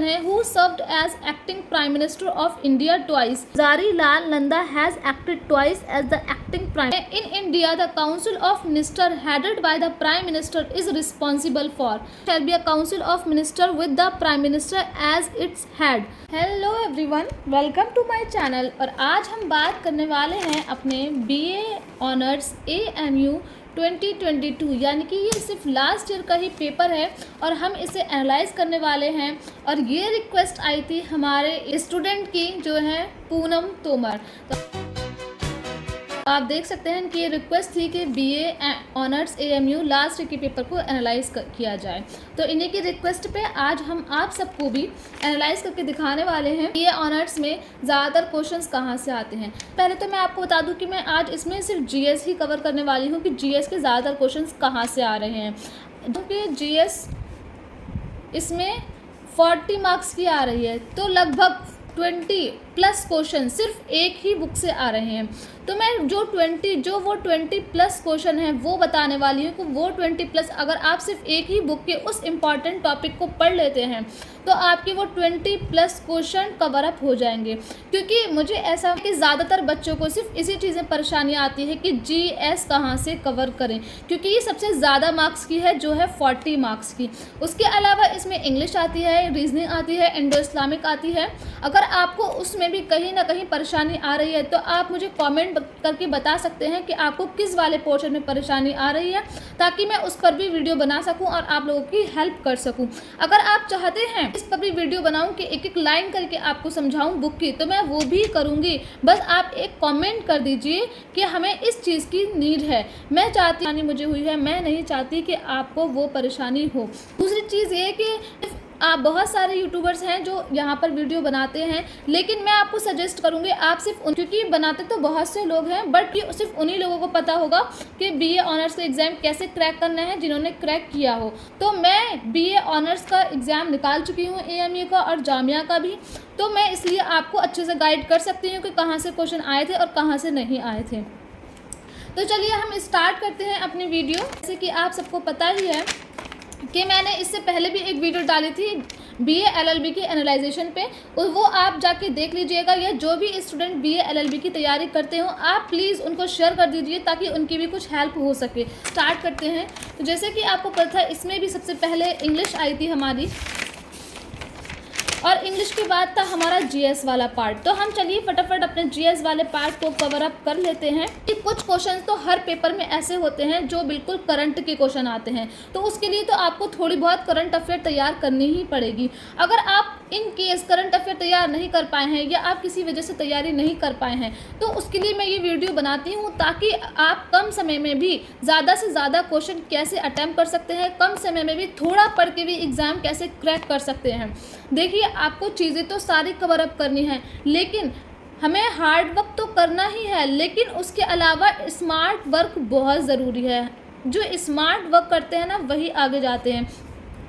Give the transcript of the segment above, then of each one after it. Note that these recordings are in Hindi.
क्वेश्चन है, who served as acting prime minister of India twice? Gulzari Lal Nanda has acted twice as the acting prime in India. The council of minister headed by the prime minister is responsible for. Shall be a council of minister with the prime minister as its head. Hello everyone, welcome to my channel. और आज हम बात करने वाले हैं अपने BA ऑनर्स AMU 2022, यानी कि ये सिर्फ लास्ट ईयर का ही पेपर है और हम इसे एनालाइज करने वाले हैं. और ये रिक्वेस्ट आई थी हमारे स्टूडेंट की, जो है पूनम तोमर. तो आप देख सकते हैं कि ये रिक्वेस्ट थी कि BA honours AMU last year के पेपर को एनालाइज किया जाए. तो इन्हीं की रिक्वेस्ट पे आज हम आप सबको भी एनालाइज करके दिखाने वाले हैं BA ऑनर्स में ज़्यादातर क्वेश्चंस कहाँ से आते हैं. पहले तो मैं आपको बता दूं कि मैं आज इसमें सिर्फ GS ही कवर करने वाली हूँ कि GS के ज़्यादातर क्वेश्चंस कहाँ से आ रहे हैं. क्योंकि GS इसमें 40 मार्क्स की आ रही है, तो लगभग 20+ क्वेश्चन सिर्फ एक ही बुक से आ रहे हैं. तो मैं वो 20+ क्वेश्चन है वो बताने वाली हूँ कि वो 20+ अगर आप सिर्फ एक ही बुक के उस इम्पॉर्टेंट टॉपिक को पढ़ लेते हैं तो आपके वो 20+ क्वेश्चन कवर अप हो जाएंगे. क्योंकि मुझे ऐसा कि ज़्यादातर बच्चों को सिर्फ इसी चीज़ें परेशानी आती है कि GS कहाँ से कवर करें, क्योंकि ये सबसे ज़्यादा मार्क्स की है, जो है 40 मार्क्स की. उसके अलावा इसमें इंग्लिश आती है, रीजनिंग आती है, इंडो इस्लामिक आती है. अगर आपको उसमें भी कहीं ना कहीं परेशानी आ रही है तो आप मुझे कमेंट करके बता सकते हैं कि आपको किस वाले पोर्शन में परेशानी आ रही है, ताकि मैं उस पर भी वीडियो बना सकूं और आप लोगों की हेल्प कर सकूं. अगर आप चाहते हैं इस पर भी वीडियो बनाऊं कि एक एक लाइन करके आपको समझाऊं बुक की, तो मैं वो भी करूंगी. बस आप एक कमेंट कर दीजिए कि हमें इस चीज़ की नीड है. मैं चाहती मुझे हुई है, मैं नहीं चाहती कि आपको वो परेशानी हो. दूसरी चीज़ ये कि आप बहुत सारे यूट्यूबर्स हैं जो यहाँ पर वीडियो बनाते हैं, लेकिन मैं आपको सजेस्ट करूँगी आप सिर्फ क्योंकि बनाते तो बहुत से लोग हैं, बट ये सिर्फ उन्हीं लोगों को पता होगा कि BA ऑनर्स का एग्ज़ाम कैसे क्रैक करना है जिन्होंने क्रैक किया हो. तो मैं BA ऑनर्स का एग्ज़ाम निकाल चुकी हूँ, AMU का और जामिया का भी. तो मैं इसलिए आपको अच्छे से गाइड कर सकती हूँ कि कहाँ से क्वेश्चन आए थे और कहाँ से नहीं आए थे. तो चलिए हम स्टार्ट करते हैं अपनी वीडियो. जैसे कि आप सबको पता ही है कि मैंने इससे पहले भी एक वीडियो डाली थी BA LLB की एनालाइजेशन पे, वो आप जाके देख लीजिएगा. या जो भी स्टूडेंट BA LLB की तैयारी करते हो, आप प्लीज़ उनको शेयर कर दीजिए ताकि उनकी भी कुछ हेल्प हो सके. स्टार्ट करते हैं. तो जैसे कि आपको पता है, इसमें भी सबसे पहले इंग्लिश आई थी हमारी, और इंग्लिश के बाद था हमारा GS वाला पार्ट. तो हम चलिए फटाफट अपने GS वाले पार्ट को कवर अप कर लेते हैं. कि कुछ क्वेश्चन तो हर पेपर में ऐसे होते हैं जो बिल्कुल करंट के क्वेश्चन आते हैं, तो उसके लिए तो आपको थोड़ी बहुत करंट अफेयर तैयार करनी ही पड़ेगी. अगर आप इन केस करंट अफेयर तैयार नहीं कर पाए हैं या आप किसी वजह से तैयारी नहीं कर पाए हैं, तो उसके लिए मैं ये वीडियो बनाती हूँ ताकि आप कम समय में भी ज़्यादा से ज़्यादा क्वेश्चन कैसे अटैम्प्ट कर सकते हैं, कम समय में भी थोड़ा पढ़ के भी एग्ज़ाम कैसे क्रैक कर सकते हैं. देखिए, आपको चीज़ें तो सारी कवर अप करनी है, लेकिन हमें हार्ड वर्क तो करना ही है, लेकिन उसके अलावा स्मार्ट वर्क बहुत ज़रूरी है. जो स्मार्ट वर्क करते हैं ना, वही आगे जाते हैं.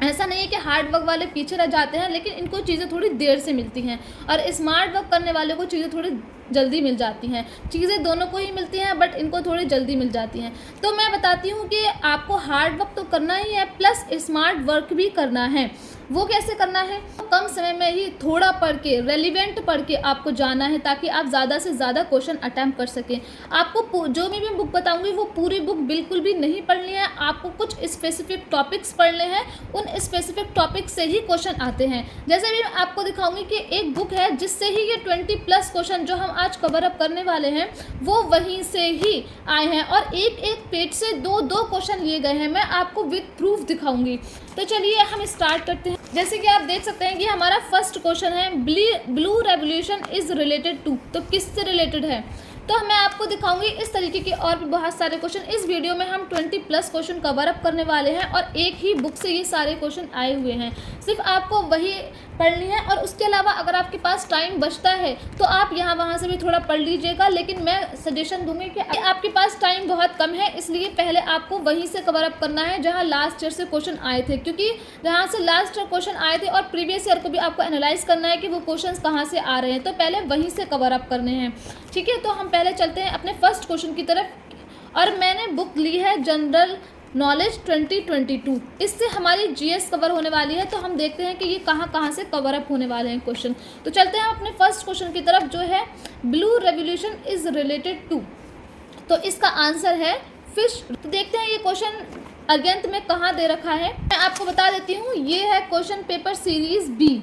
ऐसा नहीं है कि हार्ड वर्क वाले पीछे रह जाते हैं, लेकिन इनको चीज़ें थोड़ी देर से मिलती हैं, और स्मार्ट वर्क करने वाले को चीज़ें थोड़ी जल्दी मिल जाती हैं. चीज़ें दोनों को ही मिलती हैं, बट इनको थोड़ी जल्दी मिल जाती हैं. तो मैं बताती हूँ कि आपको हार्ड वर्क तो करना ही है, प्लस स्मार्ट वर्क भी करना है. वो कैसे करना है? कम समय में ही थोड़ा पढ़ के, रेलिवेंट पढ़ के आपको जाना है, ताकि आप ज़्यादा से ज़्यादा क्वेश्चन अटैम्प्ट कर सकें. आपको जो भी मैं बुक बताऊंगी वो पूरी बुक बिल्कुल भी नहीं पढ़नी है. आपको कुछ स्पेसिफिक टॉपिक्स पढ़ने हैं, उन स्पेसिफिक टॉपिक से ही क्वेश्चन आते हैं. जैसे भी मैं आपको दिखाऊंगी कि एक बुक है जिससे ही ये 20+ क्वेश्चन जो हम आज कवर अप करने वाले हैं वो वहीं से ही आए हैं, और एक एक पेज से 2-2 क्वेश्चन लिए गए हैं. मैं आपको विद प्रूफ दिखाऊंगी. तो चलिए हम स्टार्ट करते हैं. जैसे कि आप देख सकते हैं कि हमारा फर्स्ट क्वेश्चन है, blue revolution is related to. तो किससे रिलेटेड है? तो मैं आपको दिखाऊंगी इस तरीके के और भी बहुत सारे क्वेश्चन. इस वीडियो में हम 20+ क्वेश्चन कवर अप करने वाले हैं, और एक ही बुक से ये सारे क्वेश्चन आए हुए हैं. सिर्फ आपको वही पढ़नी है, और उसके अलावा अगर आपके पास टाइम बचता है तो आप यहाँ वहाँ से भी थोड़ा पढ़ लीजिएगा. लेकिन मैं सजेशन दूंगी कि आपके पास टाइम बहुत कम है, इसलिए पहले आपको वहीं से कवर अप करना है जहाँ लास्ट ईयर से क्वेश्चन आए थे. क्योंकि जहाँ से लास्ट ईयर क्वेश्चन आए थे और प्रीवियस ईयर को भी आपको एनालाइज करना है कि वो क्वेश्चन कहाँ से आ रहे हैं, तो पहले वहीं से कवर अप करने हैं. ठीक है, तो हम पहले चलते हैं अपने फर्स्ट क्वेश्चन की तरफ. और मैंने बुक ली है जनरल नॉलेज 2022। इससे हमारी जीएस कवर होने वाली है। तो हम देखते हैं कि ये कहाँ कहाँ से कवर अप होने वाले हैं क्वेश्चन। तो चलते हैं अपने फर्स्ट क्वेश्चन की तरफ, जो है blue revolution is related to. तो इसका आंसर है फिश। तो देखते हैं ये क्वेश्चन अगेंत में कहाँ दे रखा है। मैं आपको बता देती हूँ, ये है क्वेश्चन पेपर सीरीज बी।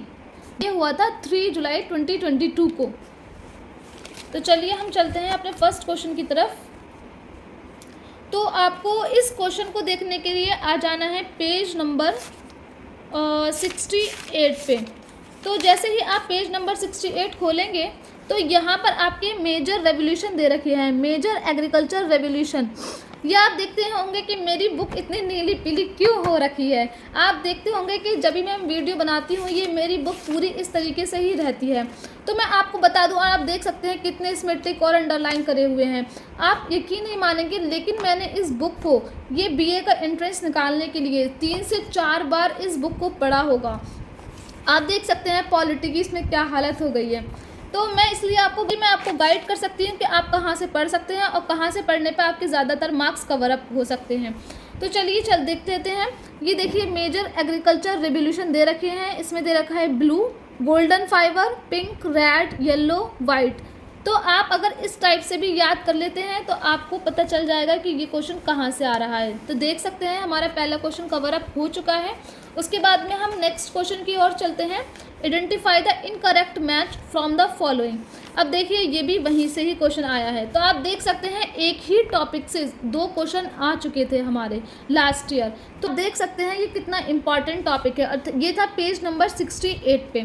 ये हुआ था 3 जुलाई 2022 को। तो चलिए हम चलते हैं अपने फर्स्ट क्वेश्चन की तरफ। तो आपको इस क्वेश्चन को देखने के लिए आ जाना है पेज नंबर 68 पे। तो जैसे ही आप पेज नंबर 68 खोलेंगे तो यहाँ पर आपके मेजर रेवोल्यूशन दे रखे हैं, मेजर एग्रीकल्चर रेवोल्यूशन। ये आप देखते होंगे कि मेरी बुक इतनी नीली पीली क्यों हो रखी है। आप देखते होंगे कि जब भी मैं वीडियो बनाती हूँ ये मेरी बुक पूरी इस तरीके से ही रहती है। तो मैं आपको बता दूँ, आप देख सकते हैं कितने इसमें टिक और अंडरलाइन करे हुए हैं। आप यकीन नहीं मानेंगे, लेकिन मैंने इस बुक को ये बीए का एंट्रेंस निकालने के लिए 3 से 4 बार इस बुक को पढ़ा होगा। आप देख सकते हैं पॉलिटी की इसमें क्या हालत हो गई है। तो मैं इसलिए आपको गाइड कर सकती हूँ कि आप कहाँ से पढ़ सकते हैं और कहाँ से पढ़ने पर आपके ज़्यादातर मार्क्स कवर अप हो सकते हैं। तो चलिए देखते रहते हैं। ये देखिए मेजर एग्रीकल्चर रेवोल्यूशन दे रखे हैं। इसमें दे रखा है blue, golden fibre, pink, red, yellow, white. तो आप अगर इस टाइप से भी याद कर लेते हैं तो आपको पता चल जाएगा कि ये क्वेश्चन कहाँ से आ रहा है। तो देख सकते हैं हमारा पहला क्वेश्चन कवर अप हो चुका है। उसके बाद में हम नेक्स्ट क्वेश्चन की ओर चलते हैं। Identify the incorrect match from the following. अब देखिए ये भी वहीं से ही क्वेश्चन आया है। तो आप देख सकते हैं एक ही टॉपिक से 2 क्वेश्चन आ चुके थे हमारे लास्ट ईयर। तो देख सकते हैं ये कितना इंपॉर्टेंट टॉपिक है। ये था पेज नंबर 68 पे।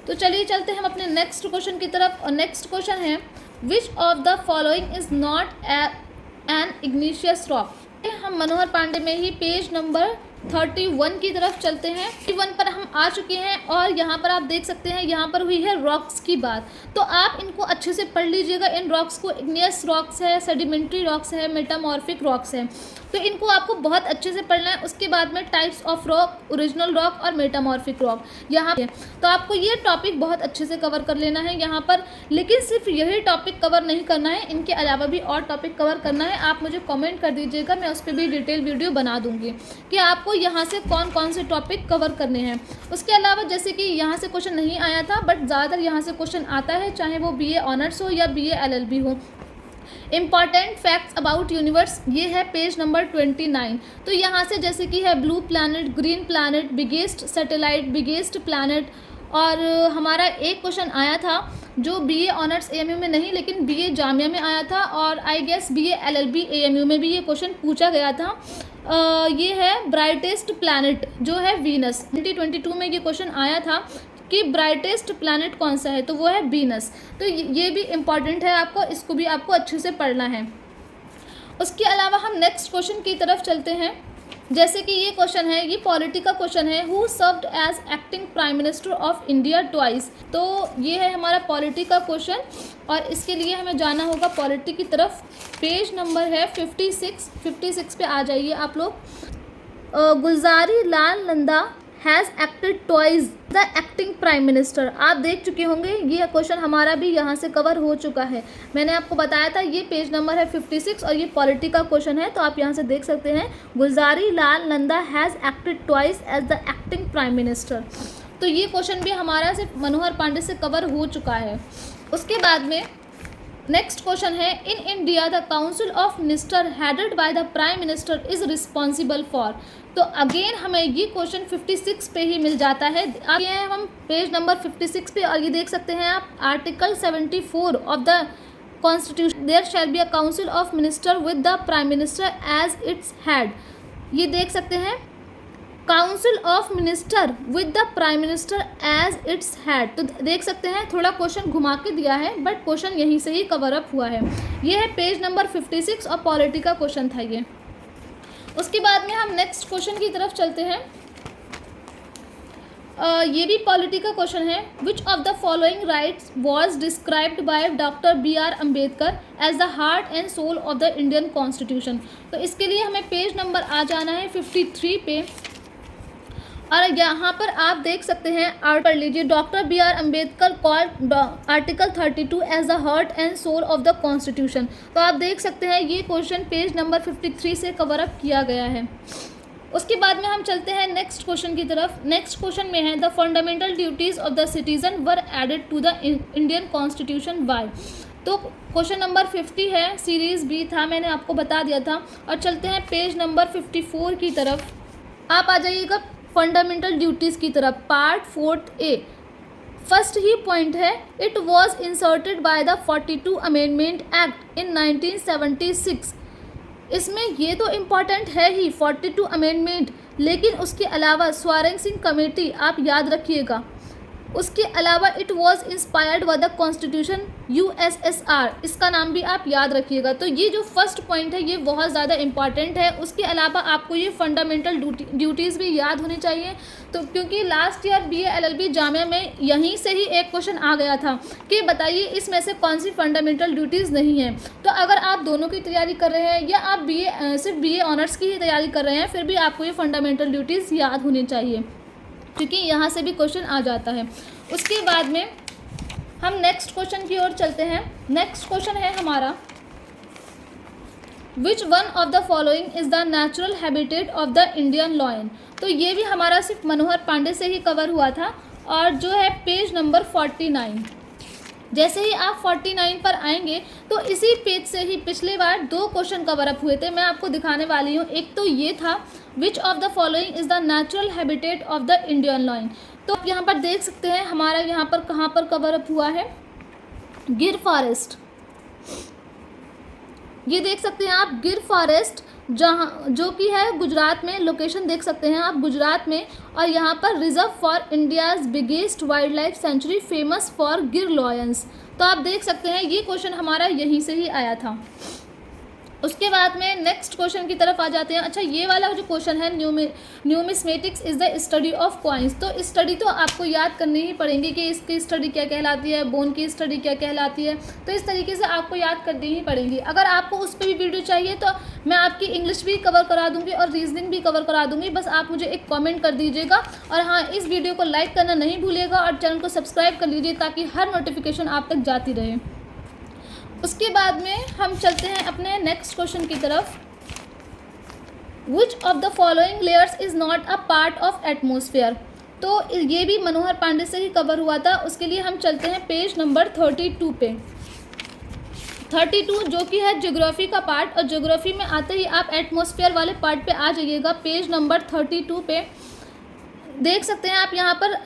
तो चलिए चलते हैं हम अपने नेक्स्ट क्वेश्चन की तरफ। और नेक्स्ट क्वेश्चन है which of the following is not an igneous rock. हम मनोहर पांडे में ही पेज नंबर 31 की तरफ चलते हैं। 31 पर हम आ चुके हैं और यहाँ पर आप देख सकते हैं यहाँ पर हुई है रॉक्स की बात। तो आप इनको अच्छे से पढ़ लीजिएगा। इन रॉक्स को इग्नियस रॉक्स है, सेडिमेंट्री रॉक्स है, मेटामॉर्फिक रॉक्स है। तो इनको आपको बहुत अच्छे से पढ़ना है। उसके बाद में types of rock, original rock और मेटामॉर्फिक रॉक यहाँ पे। तो आपको ये टॉपिक बहुत अच्छे से कवर कर लेना है यहाँ पर। लेकिन सिर्फ यही टॉपिक कवर नहीं करना है, इनके अलावा भी और टॉपिक कवर करना है। आप मुझे कमेंट कर दीजिएगा, मैं उस पर भी डिटेल वीडियो बना दूँगी कि आपको यहाँ से कौन कौन से टॉपिक कवर करने हैं। उसके अलावा जैसे कि यहाँ से क्वेश्चन नहीं आया था, बट ज़्यादातर यहाँ से क्वेश्चन आता है, चाहे वो बीए ऑनर्स हो या बीए एलएलबी हो। इम्पॉर्टेंट फैक्ट्स अबाउट यूनिवर्स, ये है पेज नंबर 29। तो यहाँ से जैसे कि है blue planet, green planet, biggest satellite, biggest planet. और हमारा एक क्वेश्चन आया था जो बीए ऑनर्स एएमयू में नहीं लेकिन बीए जामिया में आया था, और I guess BA LLB AMU में भी ये क्वेश्चन पूछा गया था। ये है ब्राइटेस्ट प्लैनेट जो है वीनस। 2022 में ये क्वेश्चन आया था कि ब्राइटेस्ट प्लैनेट कौन सा है, तो वो है वीनस। तो ये भी इम्पॉर्टेंट है आपको, इसको भी आपको अच्छे से पढ़ना है। उसके अलावा हम नेक्स्ट क्वेश्चन की तरफ चलते हैं। जैसे कि ये क्वेश्चन है, ये पॉलिटी का क्वेश्चन है, who served as acting prime minister of India twice. तो ये है हमारा पॉलिटी का क्वेश्चन और इसके लिए हमें जाना होगा पॉलिटी की तरफ। पेज नंबर है 56 पे आ जाइए आप लोग। Gulzari Lal Nanda has acted twice the acting prime minister. आप देख चुके होंगे, ये क्वेश्चन हमारा भी यहाँ से कवर हो चुका है। मैंने आपको बताया था ये पेज नंबर है 56 और ये पॉलिटी का क्वेश्चन है। तो आप यहाँ से देख सकते हैं Gulzari Lal Nanda has acted twice as the acting prime minister. तो ये क्वेश्चन भी हमारा सिर्फ मनोहर पांडे से कवर हो चुका है। उसके बाद में नेक्स्ट क्वेश्चन है, इन India the council of minister headed by the prime minister is responsible for. तो अगेन हमें ये क्वेश्चन 56 पे ही मिल जाता है। आगे हैं हम पेज नंबर 56 पे और ये देख सकते हैं आप, article 74 of the constitution, there shall be a council of minister with the prime minister as its head. ये देख सकते हैं, council of minister with the prime minister as its head. तो देख सकते हैं थोड़ा क्वेश्चन घुमा के दिया है, बट क्वेश्चन यहीं से ही कवर अप हुआ है। ये है पेज नंबर 56 और पॉलिटी का क्वेश्चन था ये। उसके बाद में हम नेक्स्ट क्वेश्चन की तरफ चलते हैं। ये भी पॉलिटी का क्वेश्चन है, which of the following rights was described by doctor BR Ambedkar as the heart and soul of the Indian constitution. तो इसके लिए हमें पेज नंबर आ जाना है 53 पे और यहाँ पर आप देख सकते हैं, और पढ़ लीजिए, doctor B R Ambedkar called article 32 as the heart and soul of the constitution. तो आप देख सकते हैं ये क्वेश्चन पेज नंबर 53 से कवर अप किया गया है। उसके बाद में हम चलते हैं नेक्स्ट क्वेश्चन की तरफ। नेक्स्ट क्वेश्चन में है the fundamental duties of the citizen were added to the Indian constitution why. तो क्वेश्चन नंबर 50 है, सीरीज बी था, मैंने आपको बता दिया था। और चलते हैं पेज नंबर 54 की तरफ। आप आ जाइएगा फंडामेंटल ड्यूटीज़ की तरफ, पार्ट 4A। फर्स्ट ही पॉइंट है, it was inserted by the 42 amendment act in 1976। इसमें ये तो इम्पॉर्टेंट है ही 42 अमेंडमेंट, लेकिन उसके अलावा स्वारेंग कमेटी आप याद रखिएगा। उसके अलावा it was inspired by the constitution USSR, इसका नाम भी आप याद रखिएगा। तो ये जो फर्स्ट पॉइंट है ये बहुत ज़्यादा इंपॉर्टेंट है। उसके अलावा आपको ये फंडामेंटल ड्यूटीज़ भी याद होनी चाहिए। तो क्योंकि last year BA LLB Jamia में यहीं से ही एक क्वेश्चन आ गया था कि बताइए इसमें से कौन सी फंडामेंटल ड्यूटीज़ नहीं है। तो अगर आप दोनों की तैयारी कर रहे हैं या आप सिर्फ BA ऑनर्स की ही तैयारी कर रहे हैं, फिर भी आपको ये फंडामेंटल ड्यूटीज़ याद होनी चाहिए, क्योंकि यहाँ से भी क्वेश्चन आ जाता है। उसके बाद में हम नेक्स्ट क्वेश्चन की ओर चलते हैं। नेक्स्ट क्वेश्चन है हमारा, which one of the following is the natural habitat of the Indian lion. तो ये भी हमारा सिर्फ मनोहर पांडे से ही कवर हुआ था, और जो है पेज नंबर 49। जैसे ही आप 49 पर आएंगे तो इसी पेज से ही पिछले बार 2 क्वेश्चन कवर अप हुए थे, मैं आपको दिखाने वाली हूँ। एक तो ये था, विच of the following is the natural habitat of the Indian lion. तो आप यहाँ पर देख सकते हैं हमारा यहाँ पर कहाँ पर कवर अप हुआ है, गिर फॉरेस्ट। ये देख सकते हैं आप, गिर फॉरेस्ट, जहाँ जो कि है गुजरात में, लोकेशन देख सकते हैं आप गुजरात में। और यहाँ पर reserve for India's biggest wild life sanctuary famous for गिर लॉयंस। तो आप देख सकते हैं ये क्वेश्चन हमारा यहीं से ही आया था। उसके बाद में नेक्स्ट क्वेश्चन की तरफ आ जाते हैं। अच्छा, ये वाला जो क्वेश्चन है, numismatics is the study of coins. तो स्टडी तो आपको याद करनी ही पड़ेंगी कि इसकी स्टडी क्या कहलाती है, बोन की स्टडी क्या कहलाती है। तो इस तरीके से आपको याद करनी ही पड़ेंगी। अगर आपको उस पर भी वीडियो चाहिए तो मैं आपकी इंग्लिश भी कवर करा दूँगी और रीजनिंग भी कवर करा दूँगी। बस आप मुझे एक कॉमेंट कर दीजिएगा। और हाँ, इस वीडियो को लाइक करना नहीं भूलिएगा और चैनल को सब्सक्राइब कर लीजिए ताकि हर नोटिफिकेशन आप तक जाती रहे। उसके बाद में हम चलते हैं अपने नेक्स्ट क्वेश्चन की तरफ। विच of the following layers is not a part of atmosphere. तो ये भी मनोहर पांडे से ही कवर हुआ था। उसके लिए हम चलते हैं पेज नंबर 32 पे। 32 जो कि है ज्योग्राफी का पार्ट, और ज्योग्राफी में आते ही आप एटमोसफेयर वाले पार्ट पे आ जाइएगा। पेज नंबर 32 पे देख सकते हैं आप, यहाँ पर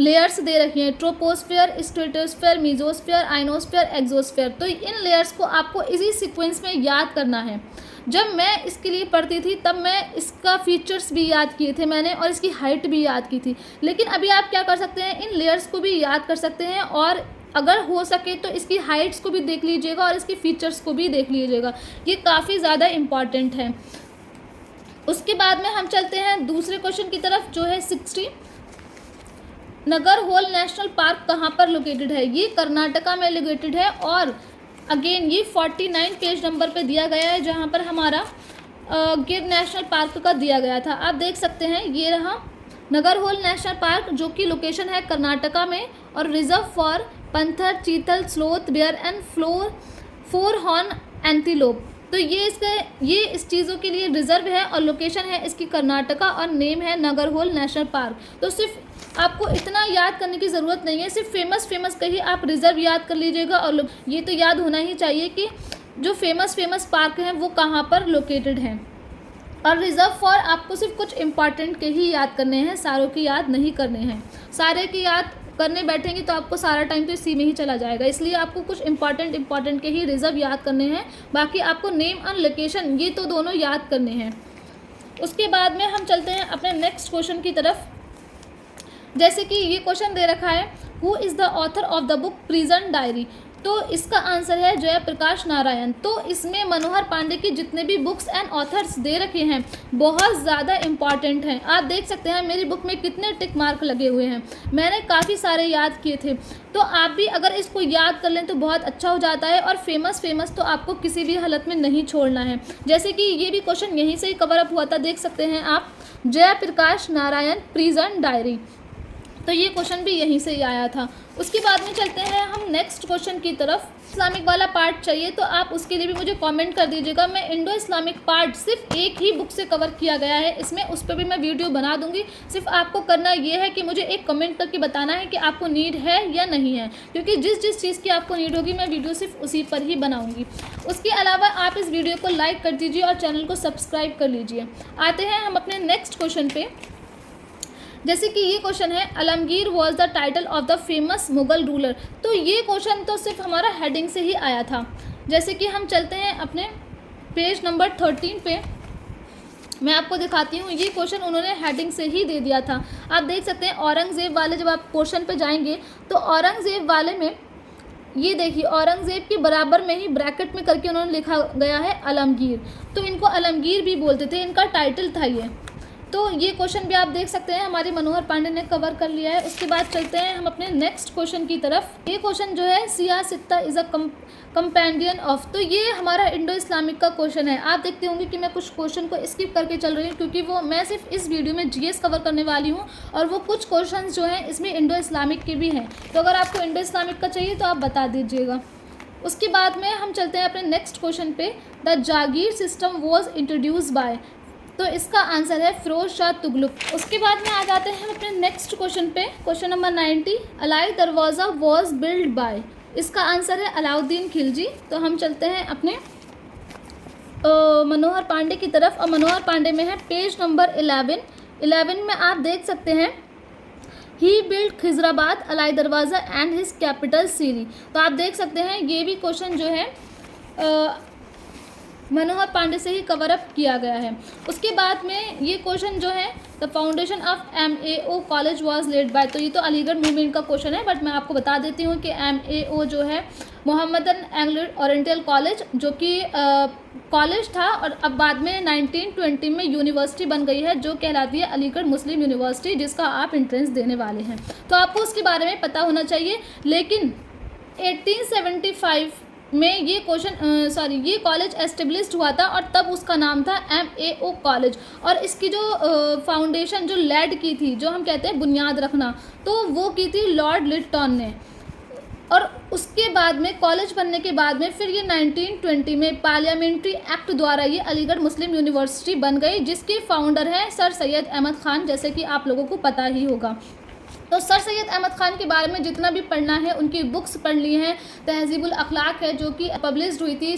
लेयर्स दे रखी हैं, troposphere, stratosphere, mesosphere, ionosphere, exosphere. तो इन लेयर्स को आपको इसी सीक्वेंस में याद करना है। जब मैं इसके लिए पढ़ती थी तब मैं इसका फीचर्स भी याद किए थे मैंने, और इसकी हाइट भी याद की थी। लेकिन अभी आप क्या कर सकते हैं, इन लेयर्स को भी याद कर सकते हैं, और अगर हो सके तो इसकी हाइट्स को भी देख लीजिएगा और इसकी फीचर्स को भी देख लीजिएगा। ये काफ़ी ज़्यादा इम्पॉर्टेंट है। उसके बाद में हम चलते हैं दूसरे क्वेश्चन की तरफ, जो है 60। नागरहोल नेशनल पार्क कहाँ पर लोकेटेड है। ये कर्नाटका में लोकेटेड है, और अगेन ये 49 पेज नंबर पे दिया गया है, जहाँ पर हमारा गिर नेशनल पार्क का दिया गया था। आप देख सकते हैं ये रहा नागरहोल नेशनल पार्क, जो कि लोकेशन है कर्नाटका में, और reserve for panther, chital, sloth, bear and four horn antelope. तो ये इस चीज़ों के लिए रिजर्व है, और लोकेशन है इसकी कर्नाटका, और नेम है नागरहोल नेशनल पार्क। तो सिर्फ आपको इतना याद करने की ज़रूरत नहीं है, सिर्फ फेमस कहीं आप रिजर्व याद कर लीजिएगा। और ये तो याद होना ही चाहिए कि जो फेमस पार्क हैं वो कहाँ पर लोकेटेड हैं। और रिजर्व फॉर आपको सिर्फ कुछ इंपॉर्टेंट के ही याद करने हैं, सारों की याद नहीं करने हैं। सारे की याद करने बैठेंगे तो आपको सारा टाइम तो इसी में ही चला जाएगा, इसलिए आपको कुछ इंपॉर्टेंट के ही रिजर्व याद करने हैं। बाकी आपको नेम और लोकेशन ये तो दोनों याद करने हैं। उसके बाद में हम चलते हैं अपने नेक्स्ट क्वेश्चन की तरफ। जैसे कि ये क्वेश्चन दे रखा है, who is the author of the book prison diary. तो इसका आंसर है जयप्रकाश नारायण। तो इसमें मनोहर पांडे की जितने भी बुक्स एंड ऑथर्स दे रखे हैं बहुत ज़्यादा इंपॉर्टेंट हैं। आप देख सकते हैं मेरी बुक में कितने टिक मार्क लगे हुए हैं, मैंने काफ़ी सारे याद किए थे। तो आप भी अगर इसको याद कर लें तो बहुत अच्छा हो जाता है। और फेमस तो आपको किसी भी हालत में नहीं छोड़ना है। जैसे कि ये भी क्वेश्चन यहीं से ही कवर अप हुआ था, देख सकते हैं आप, जयप्रकाश नारायण प्रिजन डायरी। तो ये क्वेश्चन भी यहीं से ही आया था। उसके बाद में चलते हैं हम नेक्स्ट क्वेश्चन की तरफ। इस्लामिक वाला पार्ट चाहिए तो आप उसके लिए भी मुझे कमेंट कर दीजिएगा। मैं इंडो इस्लामिक पार्ट सिर्फ एक ही बुक से कवर किया गया है इसमें, उस पर भी मैं वीडियो बना दूंगी। सिर्फ आपको करना ये है कि मुझे एक कमेंट करके बताना है कि आपको नीड है या नहीं है, क्योंकि जिस चीज़ की आपको नीड होगी मैं वीडियो सिर्फ उसी पर ही बनाऊँगी। उसके अलावा आप इस वीडियो को लाइक कर दीजिए और चैनल को सब्सक्राइब कर लीजिए। आते हैं हम अपने नेक्स्ट क्वेश्चन पे। जैसे कि ये क्वेश्चन है, Alamgir was the title of the famous Mughal ruler. तो ये क्वेश्चन तो सिर्फ हमारा हेडिंग से ही आया था। जैसे कि हम चलते हैं अपने पेज नंबर 13 पे, मैं आपको दिखाती हूँ। ये क्वेश्चन उन्होंने हेडिंग से ही दे दिया था। आप देख सकते हैं औरंगज़ेब वाले, जब आप क्वेश्चन पे जाएंगे तो औरंगज़ेब वाले में ये देखिए, औरंगज़ेब के बराबर में ही ब्रैकेट में करके उन्होंने लिखा गया है आलमगीर। तो इनको आलमगीर भी बोलते थे, इनका टाइटल था ये। तो ये क्वेश्चन भी आप देख सकते हैं हमारे मनोहर पांडे ने कवर कर लिया है। उसके बाद चलते हैं हम अपने नेक्स्ट क्वेश्चन की तरफ। ये क्वेश्चन जो है, सियासत्ता इज़ अ कंपेंडियन ऑफ। तो ये हमारा इंडो इस्लामिक का क्वेश्चन है। आप देखते होंगे कि मैं कुछ क्वेश्चन को स्किप करके चल रही हूँ, क्योंकि वो मैं सिर्फ इस वीडियो में जीएस कवर करने वाली हूँ और वो कुछ क्वेश्चन जो हैं इसमें इंडो इस्लामिक के भी हैं। तो अगर आपको इंडो इस्लामिक का चाहिए तो आप बता दीजिएगा। उसके बाद में हम चलते हैं अपने नेक्स्ट क्वेश्चन पे। The Jagir system was introduce by. तो इसका आंसर है फिरोज शाह तुगलक। उसके बाद में आ जाते हैं हम अपने नेक्स्ट क्वेश्चन पे। क्वेश्चन नंबर 90, अलाई दरवाज़ा वॉज बिल्ड बाय। इसका आंसर है अलाउद्दीन खिलजी। तो हम चलते हैं अपने मनोहर पांडे की तरफ, और मनोहर पांडे में है पेज नंबर 11 में आप देख सकते हैं, ही बिल्ड खिजराबाद, अलाई दरवाज़ा एंड हिज कैपिटल सीरी। तो आप देख सकते हैं ये भी क्वेश्चन जो है मनोहर पांडे से ही कवर अप किया गया है। उसके बाद में ये क्वेश्चन जो है, the foundation of MAO college was led by. तो ये तो अलीगढ़ मूवमेंट का क्वेश्चन है, बट मैं आपको बता देती हूँ कि MAO जो है मोहम्मदन एंग्लो ओरिएंटल कॉलेज, जो कि कॉलेज था और अब बाद में 1920 में यूनिवर्सिटी बन गई है, जो कहलाती है अलीगढ़ मुस्लिम यूनिवर्सिटी, जिसका आप एंट्रेंस देने वाले हैं। तो आपको उसके बारे में पता होना चाहिए। लेकिन 1875 में ये ये कॉलेज एस्टेब्लिश्ड हुआ था और तब उसका नाम था MAO कॉलेज। और इसकी जो फाउंडेशन जो लेड की थी, जो हम कहते हैं बुनियाद रखना, तो वो की थी लॉर्ड लिटन ने। और उसके बाद में कॉलेज बनने के बाद में फिर ये 1920 में पार्लियामेंट्री एक्ट द्वारा ये अलीगढ़ मुस्लिम यूनिवर्सिटी बन गई, जिसके फाउंडर हैं सर सैयद अहमद ख़ान, जैसे कि आप लोगों को पता ही होगा। तो सर सैयद अहमद ख़ान के बारे में जितना भी पढ़ना है, उनकी बुक्स पढ़ ली हैं। तहज़ीबुल अखलाक है, जो कि पब्लिश्ड हुई थी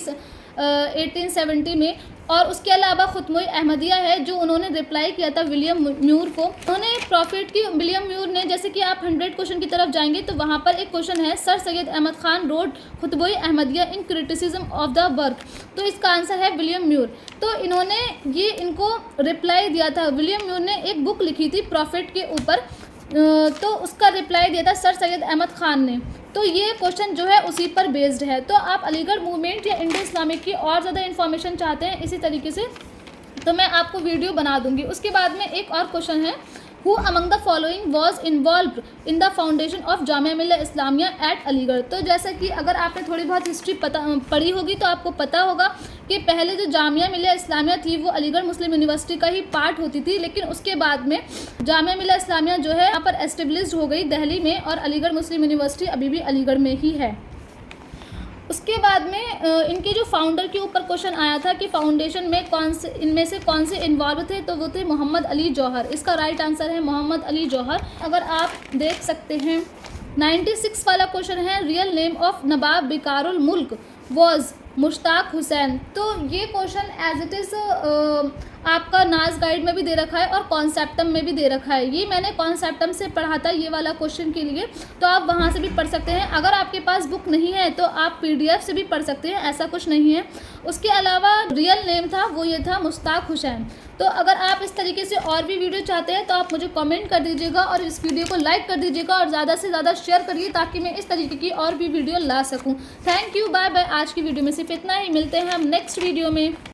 1870 में। और उसके अलावा खुतमुई अहमदिया है, जो उन्होंने रिप्लाई किया था विलियम म्यूर को। उन्होंने प्रॉफिट की, विलियम म्यूर ने, जैसे कि आप 100 क्वेश्चन की तरफ जाएंगे तो वहाँ पर एक क्वेश्चन है, सर सैयद अहमद ख़ान रोड खुतमुई Ahmadiya in criticism of the work. तो इसका आंसर है विलियम म्यूर। तो इन्होंने ये इनको रिप्लाई दिया था। विलियम म्यूर ने एक बुक लिखी थी प्रॉफिट के ऊपर, तो उसका रिप्लाई दिया था सर सैयद अहमद ख़ान ने। तो ये क्वेश्चन जो है उसी पर बेस्ड है। तो आप अलीगढ़ मूवमेंट या इंडो इस्लामिक की और ज़्यादा इन्फॉर्मेशन चाहते हैं इसी तरीके से, तो मैं आपको वीडियो बना दूंगी। उसके बाद में एक और क्वेश्चन है, who among the following was involve in the foundation of Jamia Millia Islamia at Aligarh. तो जैसा कि अगर आपने थोड़ी बहुत हिस्ट्री पढ़ी होगी तो आपको पता होगा कि पहले जो जामिया मिल्लिया इस्लामिया थी वो अलीगढ़ मुस्लिम यूनिवर्सिटी का ही पार्ट होती थी, लेकिन उसके बाद में जामिया मिल्लिया इस्लामिया जो है यहाँ पर एस्टेब्लिश्ड हो गई दिल्ली में, और अलीगढ़ मुस्लिम यूनिवर्सिटी अभी भी अलीगढ़ में ही है। उसके बाद में इनके जो फाउंडर के ऊपर क्वेश्चन आया था कि फाउंडेशन में इनमें से कौन से इन्वॉल्व थे, तो वो थे मोहम्मद अली जौहर। इसका राइट आंसर है मोहम्मद अली जौहर। अगर आप देख सकते हैं 96 वाला क्वेश्चन है, रियल नेम ऑफ नवाब बिकारुल मुल्क वॉज मुश्ताक हुसैन। तो ये क्वेश्चन एज इट इज़ आपका नाज गाइड में भी दे रखा है और कॉन्सेप्टम में भी दे रखा है। ये मैंने कॉन्सेप्टम से पढ़ा था ये वाला क्वेश्चन के लिए, तो आप वहाँ से भी पढ़ सकते हैं। अगर आपके पास बुक नहीं है तो आप PDF से भी पढ़ सकते हैं, ऐसा कुछ नहीं है। उसके अलावा रियल नेम था वो ये था मुश्ताक हुसैन। तो अगर आप इस तरीके से और भी वीडियो चाहते हैं तो आप मुझे कमेंट कर दीजिएगा और इस वीडियो को लाइक कर दीजिएगा और ज़्यादा से ज़्यादा शेयर करिए ताकि मैं इस तरीके की और भी वीडियो ला सकूं। Thank you, bye bye. आज की वीडियो में सिर्फ इतना ही, मिलते हैं हम नेक्स्ट वीडियो में।